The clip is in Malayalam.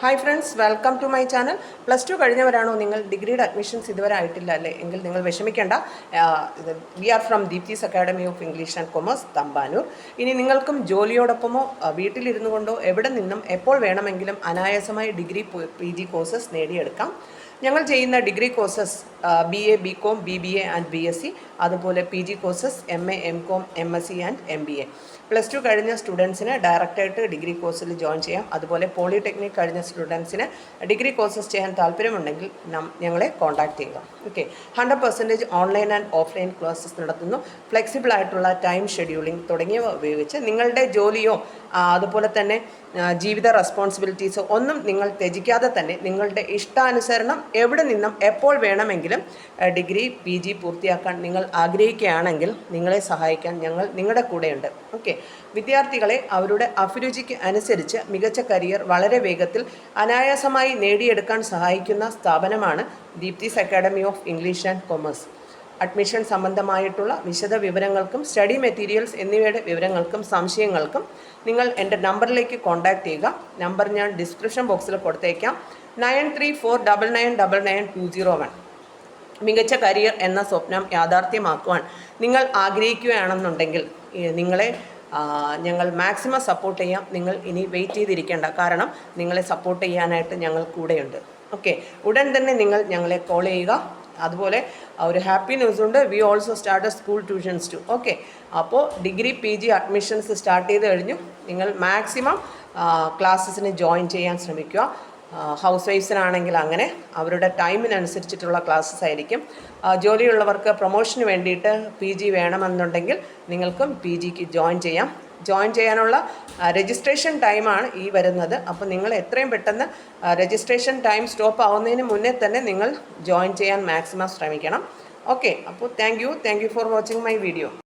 Hi friends, welcome to my channel. +2 കഴിഞ്ഞവരാണോ നിങ്ങൾ? ഡിഗ്രിയുടെ അഡ്മിഷൻസ് ഇതുവരെ ആയിട്ടില്ല അല്ലേ? എങ്കിൽ നിങ്ങൾ വിഷമിക്കേണ്ട. We are from Deepthi's academy of English and commerce, Thampanoor. ഇനി നിങ്ങൾക്കും ജോലിയോടൊപ്പമോ വീട്ടിലിരുന്നു കൊണ്ടോ എവിടെ നിന്നും എപ്പോൾ വേണമെങ്കിലും അനായാസമായി ഡിഗ്രി PG കോഴ്സസ് നേടിയെടുക്കാം. ഞങ്ങൾ ചെയ്യുന്ന degree courses BA, BCom, BBA and BSc, അതുപോലെ PG courses MA, MCom, MSc and MBA. +2 കഴിഞ്ഞ സ്റ്റുഡൻസിന് ഡയറക്റ്റായിട്ട് ഡിഗ്രി കോഴ്സിൽ ജോയിൻ ചെയ്യാം. അതുപോലെ പോളിടെക്നിക് കഴിഞ്ഞ സ്റ്റുഡൻസിന് ഡിഗ്രി കോഴ്സസ് ചെയ്യാൻ താല്പര്യമുണ്ടെങ്കിൽ ഞങ്ങളെ കോൺടാക്ട് ചെയ്യുക. Okay, 100% online and offline classes നടത്തുന്നു. ഫ്ലെക്സിബിൾ ആയിട്ടുള്ള ടൈം ഷെഡ്യൂളിംഗ് തുടങ്ങിയവ ഉപയോഗിച്ച് നിങ്ങളുടെ ജോലിയോ അതുപോലെ തന്നെ ജീവിത റെസ്പോൺസിബിലിറ്റീസോ ഒന്നും നിങ്ങൾ ത്യജിക്കാതെ തന്നെ നിങ്ങളുടെ ഇഷ്ടാനുസരണം എവിടെ നിന്നും എപ്പോൾ വേണമെങ്കിലും ഡിഗ്രി PG പൂർത്തിയാക്കാൻ നിങ്ങൾ ആഗ്രഹിക്കുകയാണെങ്കിൽ നിങ്ങളെ സഹായിക്കാൻ ഞങ്ങൾ നിങ്ങളുടെ കൂടെയുണ്ട്. ഓക്കെ, വിദ്യാർത്ഥികളെ അവരുടെ അഭിരുചിക്ക് അനുസരിച്ച് മികച്ച കരിയർ വളരെ വേഗത്തിൽ അനായാസമായി നേടിയെടുക്കാൻ സഹായിക്കുന്ന സ്ഥാപനമാണ് Deepthi's academy of English and commerce. Admission സംബന്ധമായിട്ടുള്ള വിശദ വിവരങ്ങൾക്കും സ്റ്റഡി മെറ്റീരിയൽസ് എന്നിവയുടെ വിവരങ്ങൾക്കും സംശയങ്ങൾക്കും നിങ്ങൾ എൻ്റെ നമ്പറിലേക്ക് കോൺടാക്ട് ചെയ്യുക. നമ്പർ ഞാൻ ഡിസ്ക്രിപ്ഷൻ ബോക്സിൽ കൊടുത്തേക്കാം. 9349999201. മികച്ച കരിയർ എന്ന സ്വപ്നം യാഥാർത്ഥ്യമാക്കുവാൻ നിങ്ങൾ ആഗ്രഹിക്കുകയാണെന്നുണ്ടെങ്കിൽ നിങ്ങളെ ഞങ്ങൾ മാക്സിമം സപ്പോർട്ട് ചെയ്യാം. നിങ്ങൾ ഇനി വെയിറ്റ് ചെയ്തിരിക്കേണ്ട, കാരണം നിങ്ങളെ സപ്പോർട്ട് ചെയ്യാനായിട്ട് ഞങ്ങൾ കൂടെയുണ്ട്. ഓക്കെ, ഉടൻ തന്നെ നിങ്ങൾ ഞങ്ങളെ കോൾ ചെയ്യുക. അതുപോലെ ഒരു ഹാപ്പി ന്യൂസ് ഉണ്ട്, we also start school tuitions too. Okay, അപ്പോൾ ഡിഗ്രി PG അഡ്മിഷൻസ് സ്റ്റാർട്ട് ചെയ്ത് കഴിഞ്ഞു. നിങ്ങൾ മാക്സിമം ക്ലാസ്സസിന് ജോയിൻ ചെയ്യാൻ ശ്രമിക്കുക. ഹൗസ് വൈഫ്സിനാണെങ്കിൽ അങ്ങനെ അവരുടെ ടൈമിനനുസരിച്ചിട്ടുള്ള ക്ലാസ്സസ് ആയിരിക്കും. ജോലിയുള്ളവർക്ക് പ്രൊമോഷന് വേണ്ടിയിട്ട് PG വേണമെന്നുണ്ടെങ്കിൽ നിങ്ങൾക്കും PGക്ക് ജോയിൻ ചെയ്യാം. ജോയിൻ ചെയ്യാനുള്ള രജിസ്ട്രേഷൻ ടൈമാണ് ഈ വരുന്നത്. അപ്പോൾ നിങ്ങൾ എത്രയും പെട്ടെന്ന് രജിസ്ട്രേഷൻ ടൈം സ്റ്റോപ്പ് ആവുന്നതിന് മുന്നേ തന്നെ നിങ്ങൾ ജോയിൻ ചെയ്യാൻ മാക്സിമം ശ്രമിക്കണം. ഓക്കെ, അപ്പോൾ thank you for watching my video.